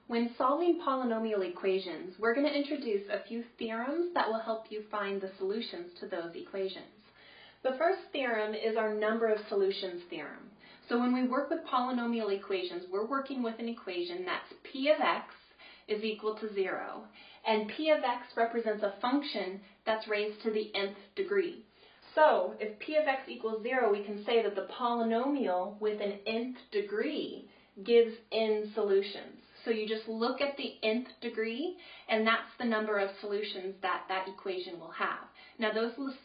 When solving polynomial equations, we're going to introduce a few theorems that will help you find the solutions to those equations. The first theorem is our number of solutions theorem. So when we work with polynomial equations, we're working with an equation that's p of x is equal to 0, and p of x represents a function that's raised to the nth degree. So if p of x equals 0, we can say that the polynomial with an nth degree gives n solutions. So you just look at the nth degree, and that's the number of solutions that that equation will have. Now,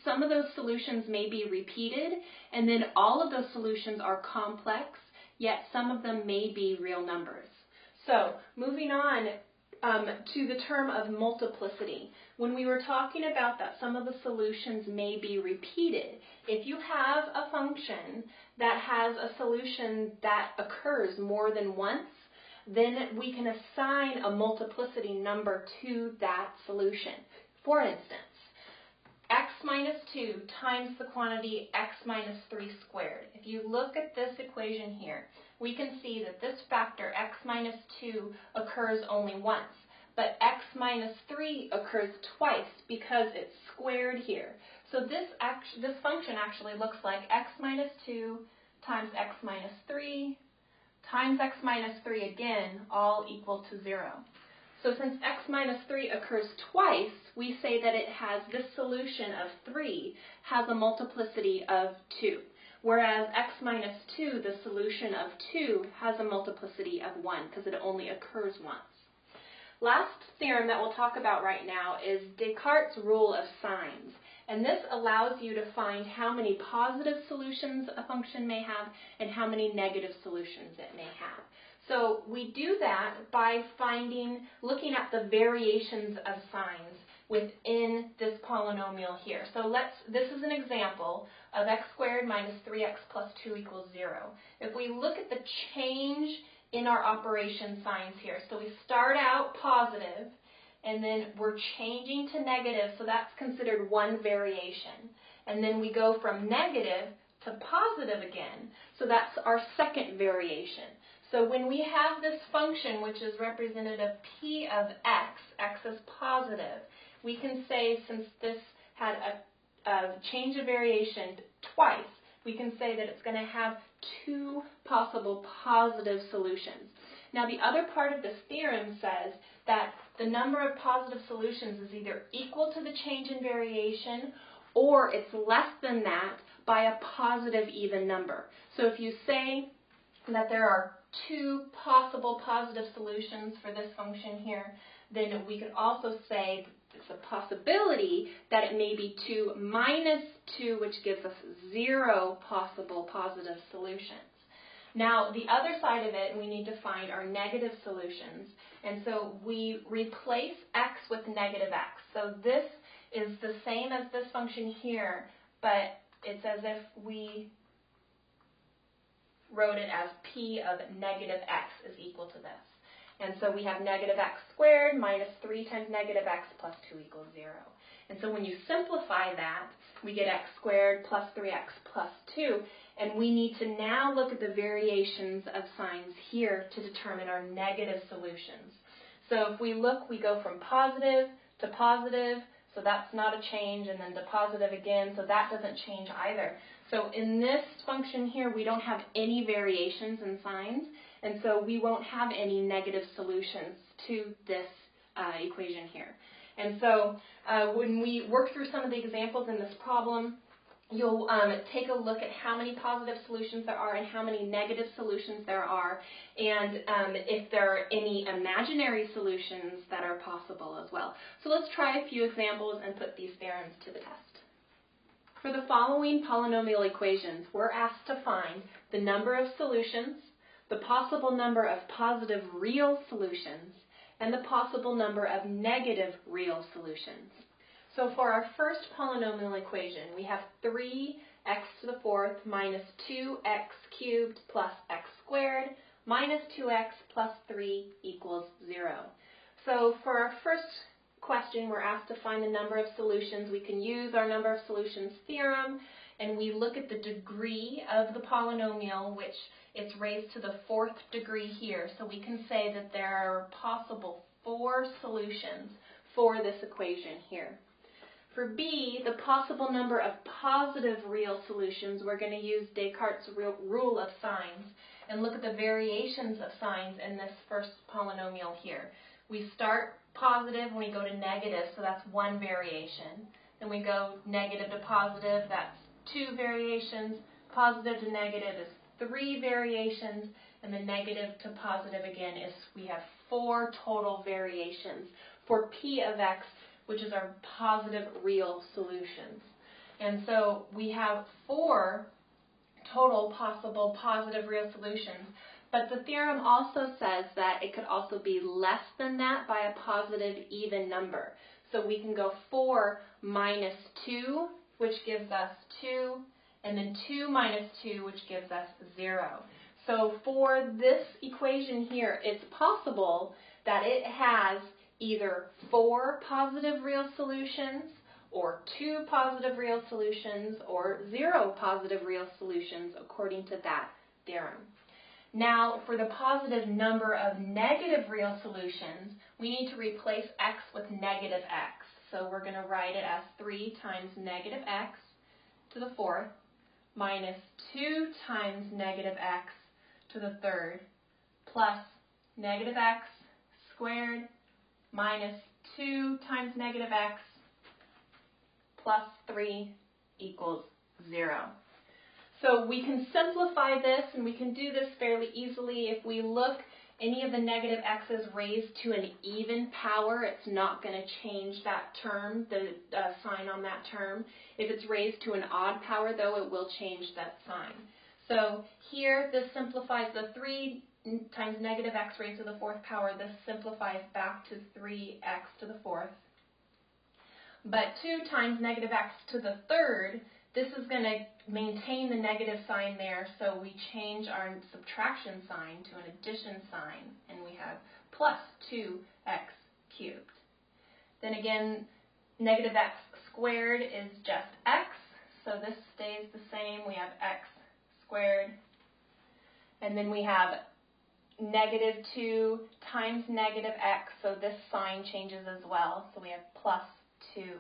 some of those solutions may be repeated, and then all of those solutions are complex, yet some of them may be real numbers. So moving on to the term of multiplicity. When we were talking about that some of the solutions may be repeated, if you have a function that has a solution that occurs more than once, then we can assign a multiplicity number to that solution. For instance, x minus 2 times the quantity x minus 3 squared. If you look at this equation here, we can see that this factor x minus 2 occurs only once, but x minus 3 occurs twice because it's squared here. So this function actually looks like x minus 2 times x minus 3 times x minus 3 again, all equal to 0. So since x minus 3 occurs twice, we say that it has this solution of 3 has a multiplicity of 2, whereas x minus 2, the solution of 2, has a multiplicity of 1 because it only occurs once. Last theorem that we'll talk about right now is Descartes' rule of signs. And this allows you to find how many positive solutions a function may have and how many negative solutions it may have. So we do that by looking at the variations of signs within this polynomial here. So this is an example of x squared minus 3x plus 2 equals 0. If we look at the change in our operation signs here, so we start out positive, and then we're changing to negative, so that's considered one variation. And then we go from negative to positive again, so that's our second variation. So when we have this function, which is represented of p of x is positive, we can say, since this had a change of variation twice, we can say that it's going to have two possible positive solutions. Now, the other part of this theorem says that the number of positive solutions is either equal to the change in variation or it's less than that by a positive even number. So if you say that there are two possible positive solutions for this function here, then we could also say it's a possibility that it may be 2 minus 2, which gives us 0 possible positive solutions. Now, the other side of it, we need to find our negative solutions. And so we replace x with negative x. So this is the same as this function here, but it's as if we wrote it as p of negative x is equal to this. And so we have negative x squared minus 3 times negative x plus 2 equals 0. And so when you simplify that, we get x squared plus 3x plus 2. And we need to now look at the variations of signs here to determine our negative solutions. So if we look, we go from positive to positive, so that's not a change, and then to positive again, so that doesn't change either. So in this function here, we don't have any variations in signs, and so we won't have any negative solutions to this equation here. And so when we work through some of the examples in this problem, you'll take a look at how many positive solutions there are and how many negative solutions there are, and if there are any imaginary solutions that are possible as well. So let's try a few examples and put these theorems to the test. For the following polynomial equations, we're asked to find the number of solutions, the possible number of positive real solutions, and the possible number of negative real solutions. So for our first polynomial equation, we have 3x to the fourth minus 2x cubed plus x squared minus 2x plus 3 equals 0. So for our first question, we're asked to find the number of solutions. We can use our number of solutions theorem, and we look at the degree of the polynomial, which it's raised to the 4th degree here. So we can say that there are possible 4 solutions for this equation here. For B, the possible number of positive real solutions, we're going to use Descartes' rule of signs and look at the variations of signs in this first polynomial here. We start positive when we go to negative, so that's 1 variation. Then we go negative to positive, that's 2 variations. Positive to negative is 3 variations, and the negative to positive again is we have 4 total variations for P of x, which is our positive real solutions. And so we have 4 total possible positive real solutions, but the theorem also says that it could also be less than that by a positive even number. So we can go 4 minus 2, which gives us 2, and then 2 minus 2, which gives us 0. So for this equation here, it's possible that it has either 4 positive real solutions, or 2 positive real solutions, or 0 positive real solutions, according to that theorem. Now, for the positive number of negative real solutions, we need to replace x with negative x. So we're going to write it as 3 times negative x to the 4th minus 2 times negative x to the 3rd plus negative x squared minus 2 times negative x plus 3 equals 0. So we can simplify this, and we can do this fairly easily. If we look, any of the negative x's raised to an even power, it's not going to change that term, the sign on that term. If it's raised to an odd power, though, it will change that sign. So here, this simplifies the 3 times negative x raised to the 4th power. This simplifies back to 3x to the 4th. But 2 times negative x to the 3rd, this is going to maintain the negative sign there, so we change our subtraction sign to an addition sign, and we have plus 2x cubed. Then again, negative x squared is just x, so this stays the same. We have x squared, and then we have negative 2 times negative x, so this sign changes as well, so we have plus 2x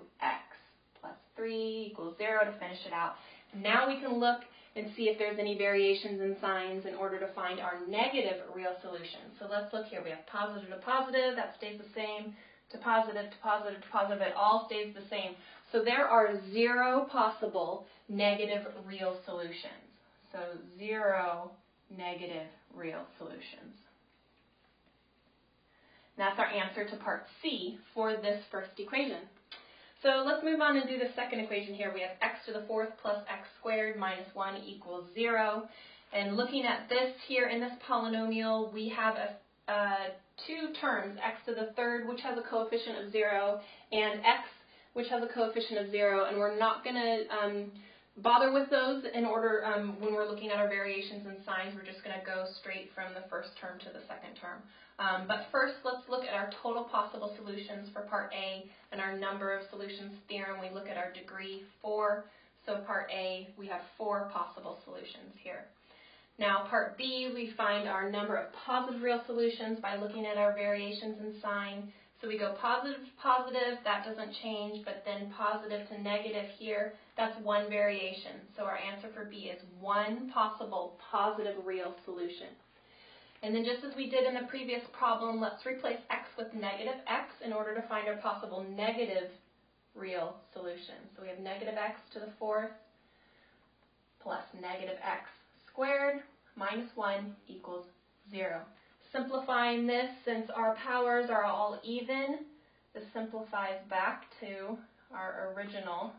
plus 3 equals 0 to finish it out. Now we can look and see if there's any variations in signs in order to find our negative real solution. So let's look here. We have positive to positive, that stays the same, to positive to positive to positive, it all stays the same. So there are 0 possible negative real solutions. So 0 negative real solutions. And that's our answer to part C for this first equation. So let's move on and do the second equation here. We have x to the 4th plus x squared minus 1 equals 0. And looking at this here in this polynomial, we have 2 terms, x to the 3rd, which has a coefficient of 0, and x, which has a coefficient of 0. And we're not going to bother with those in order when we're looking at our variations and signs. We're just going to go straight from the first term to the second term. But first, let's look at our total possible solutions for part A and our number of solutions theorem. We look at our degree 4. So part A, we have 4 possible solutions here. Now part B, we find our number of positive real solutions by looking at our variations in sign. So we go positive to positive, that doesn't change, but then positive to negative here, that's 1 variation. So our answer for B is 1 possible positive real solution. And then just as we did in the previous problem, let's replace x with negative x in order to find our possible negative real solution. So we have negative x to the 4th plus negative x squared minus 1 equals 0. Simplifying this, since our powers are all even, this simplifies back to our original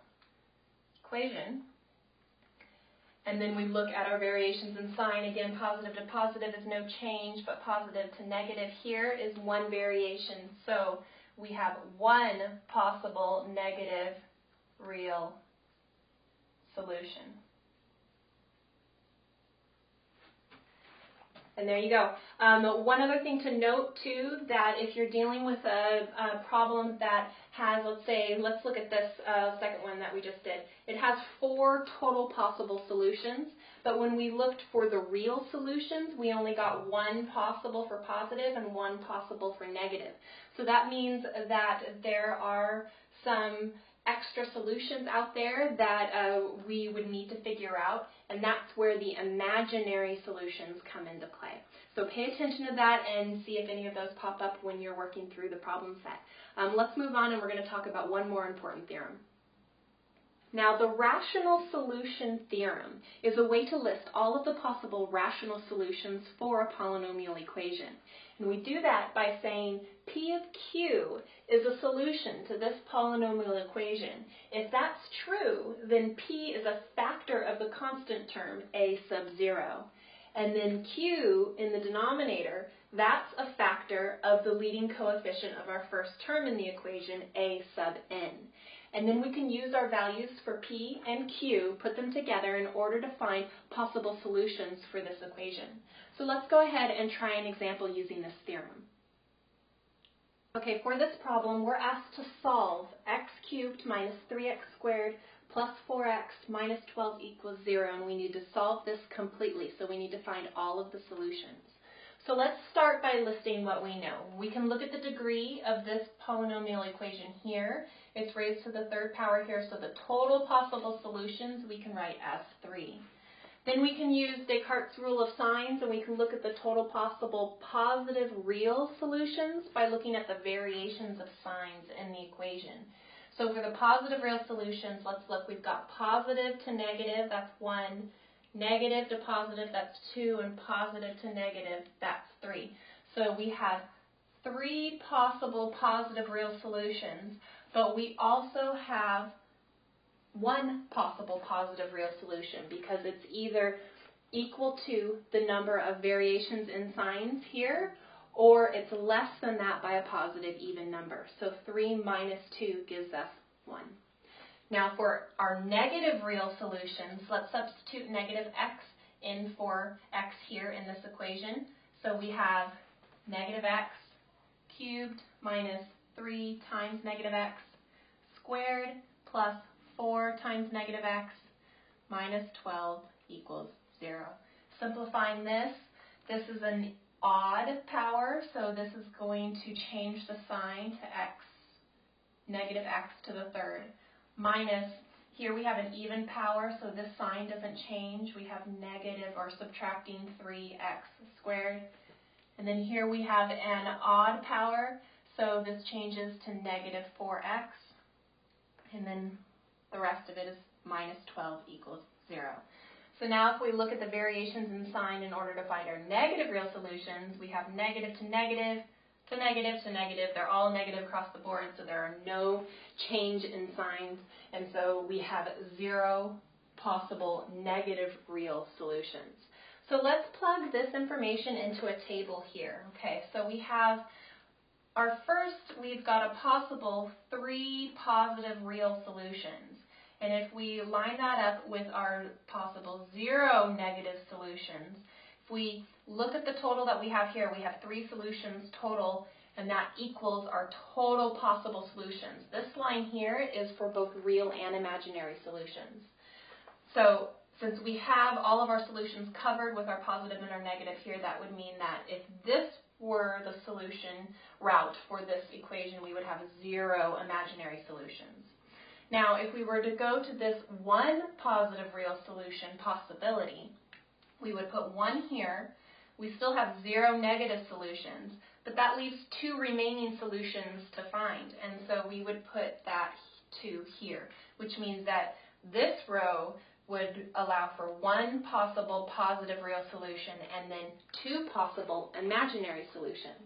equation. And then we look at our variations in sign. Again, positive to positive is no change, but positive to negative here is 1 variation. So we have 1 possible negative real solution. And there you go. One other thing to note, too, that if you're dealing with a problem that has, let's look at this second one that we just did. It has 4 total possible solutions, but when we looked for the real solutions, we only got one possible for positive and one possible for negative. So that means that there are some extra solutions out there that we would need to figure out, and that's where the imaginary solutions come into play. So pay attention to that and see if any of those pop up when you're working through the problem set. Let's move on, and we're going to talk about one more important theorem. Now, the rational solution theorem is a way to list all of the possible rational solutions for a polynomial equation. And we do that by saying P of Q is a solution to this polynomial equation. If that's true, then P is a factor of the constant term A sub 0. And then Q in the denominator, that's a factor of the leading coefficient of our first term in the equation, A sub n. And then we can use our values for P and Q, put them together in order to find possible solutions for this equation. So let's go ahead and try an example using this theorem. Okay, for this problem, we're asked to solve x cubed minus 3x squared plus 4x minus 12 equals 0, and we need to solve this completely, so we need to find all of the solutions. So let's start by listing what we know. We can look at the degree of this polynomial equation here. It's raised to the third power here, so the total possible solutions we can write as 3. Then we can use Descartes' rule of signs, and we can look at the total possible positive real solutions by looking at the variations of signs in the equation. So for the positive real solutions, let's look. We've got positive to negative, that's 1. Negative to positive, that's 2, and positive to negative, that's 3. So we have 3 possible positive real solutions, but we also have 1 possible positive real solution because it's either equal to the number of variations in signs here, or it's less than that by a positive even number. So 3 minus 2 gives us 1. Now for our negative real solutions, let's substitute negative x in for x here in this equation. So we have negative x cubed minus 3 times negative x squared plus 4 times negative x minus 12 equals 0. Simplifying this, this is an odd power, so this is going to change the sign to x, negative x to the third. Minus, here we have an even power, so this sign doesn't change. We have negative or subtracting 3x squared. And then here we have an odd power, so this changes to negative 4x. And then the rest of it is minus 12 equals 0. So now if we look at the variations in sign in order to find our negative real solutions, we have negative to negative, to negative to negative. They're all negative across the board, so there are no change in signs, and so we have 0 possible negative real solutions. So let's plug this information into a table here. Okay, so we have our first, we've got a possible 3 positive real solutions. And if we line that up with our possible 0 negative solutions, if we look at the total that we have here, we have 3 solutions total, and that equals our total possible solutions. This line here is for both real and imaginary solutions. So since we have all of our solutions covered with our positive and our negative here, that would mean that if this were the solution route for this equation, we would have 0 imaginary solutions. Now, if we were to go to this 1 positive real solution possibility, we would put 1 here. We still have 0 negative solutions, but that leaves 2 remaining solutions to find. And so we would put that 2 here, which means that this row would allow for 1 possible positive real solution and then 2 possible imaginary solutions.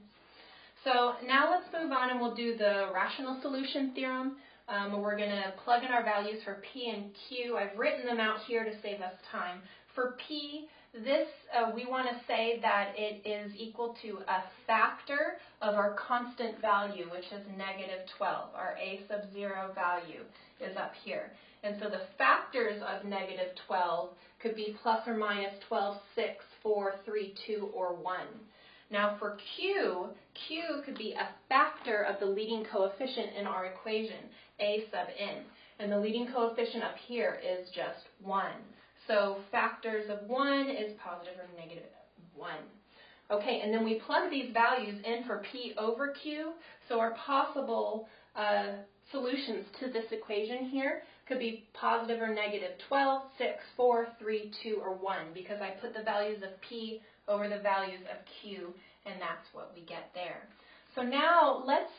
So now let's move on and we'll do the rational solution theorem. We're going to plug in our values for P and Q. I've written them out here to save us time. For P, this we want to say that it is equal to a factor of our constant value, which is negative 12. Our A sub 0 value is up here. And so the factors of negative 12 could be plus or minus 12, 6, 4, 3, 2, or 1. Now for Q, Q could be a factor of the leading coefficient in our equation, A sub n. And the leading coefficient up here is just 1. So factors of 1 is positive or negative 1. Okay, and then we plug these values in for P over Q. So our possible solutions to this equation here could be positive or negative 12, 6, 4, 3, 2, or 1, because I put the values of P over the values of Q, and that's what we get there. So now let's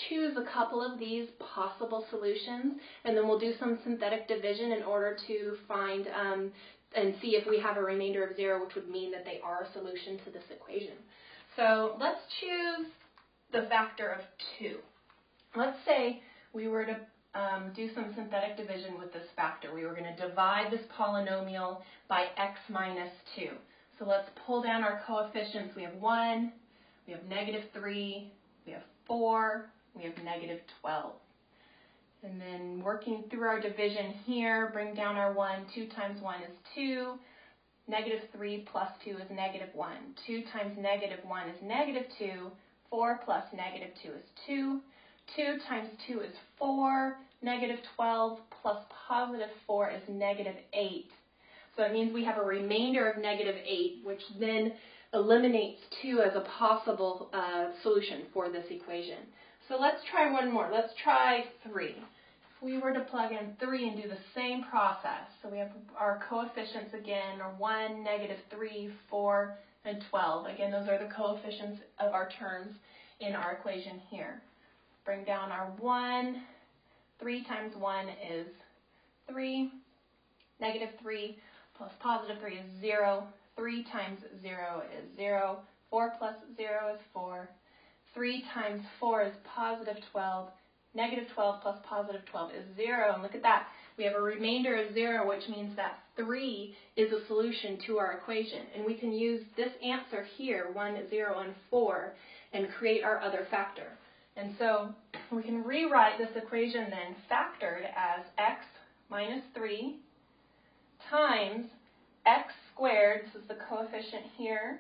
choose a couple of these possible solutions, and then we'll do some synthetic division in order to find and see if we have a remainder of 0, which would mean that they are a solution to this equation. So let's choose the factor of 2. Let's say we were to do some synthetic division with this factor. We were going to divide this polynomial by x minus 2. So let's pull down our coefficients. We have 1, we have negative 3, we have 4, we have negative 12. And then working through our division here, bring down our 1. 2 times 1 is 2. Negative 3 plus 2 is negative 1. 2 times negative 1 is negative 2. 4 plus negative 2 is 2. 2 times 2 is 4. Negative 12 plus positive 4 is negative 8. So it means we have a remainder of negative 8, which then eliminates 2 as a possible solution for this equation. So let's try one more. Let's try 3. If we were to plug in 3 and do the same process, so we have our coefficients again are 1, negative 3, 4, and 12. Again, those are the coefficients of our terms in our equation here. Bring down our 1. 3 times 1 is 3. Negative 3 plus positive 3 is 0. 3 times 0 is 0. 4 plus 0 is 4. 3 times 4 is positive 12. Negative 12 plus positive 12 is 0. And look at that. We have a remainder of 0, which means that 3 is a solution to our equation. And we can use this answer here, 1, 0, and 4, and create our other factor. And so we can rewrite this equation then factored as x minus 3 times x squared, this is the coefficient here,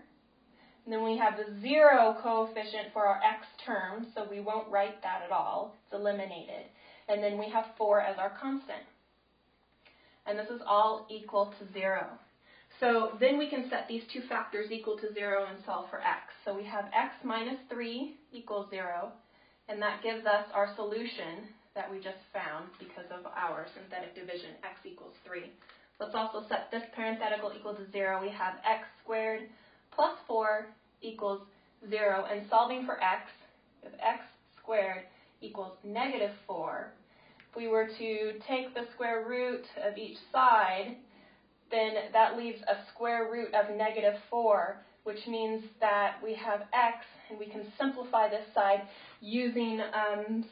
and then we have the 0 coefficient for our x term, so we won't write that at all, it's eliminated. And then we have 4 as our constant. And this is all equal to 0. So then we can set these two factors equal to 0 and solve for x. So we have x minus 3 equals 0, and that gives us our solution that we just found because of our synthetic division, x equals 3. Let's also set this parenthetical equal to 0. We have x squared plus 4 equals 0. And solving for x, if x squared equals negative 4, if we were to take the square root of each side, then that leaves a square root of negative 4, which means that we have x, and we can simplify this side using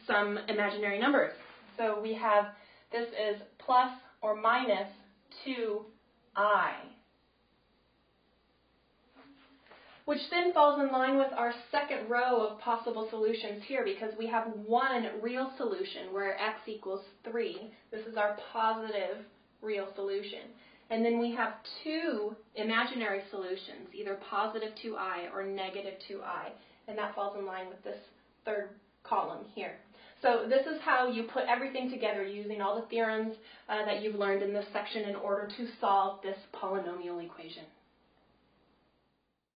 some imaginary numbers. So we have, this is plus or minus 2i, which then falls in line with our second row of possible solutions here, because we have one real solution where x equals 3. This is our positive real solution. And then we have two imaginary solutions, either positive 2i or negative 2i, and that falls in line with this third column here. So this is how you put everything together using all the theorems that you've learned in this section in order to solve this polynomial equation.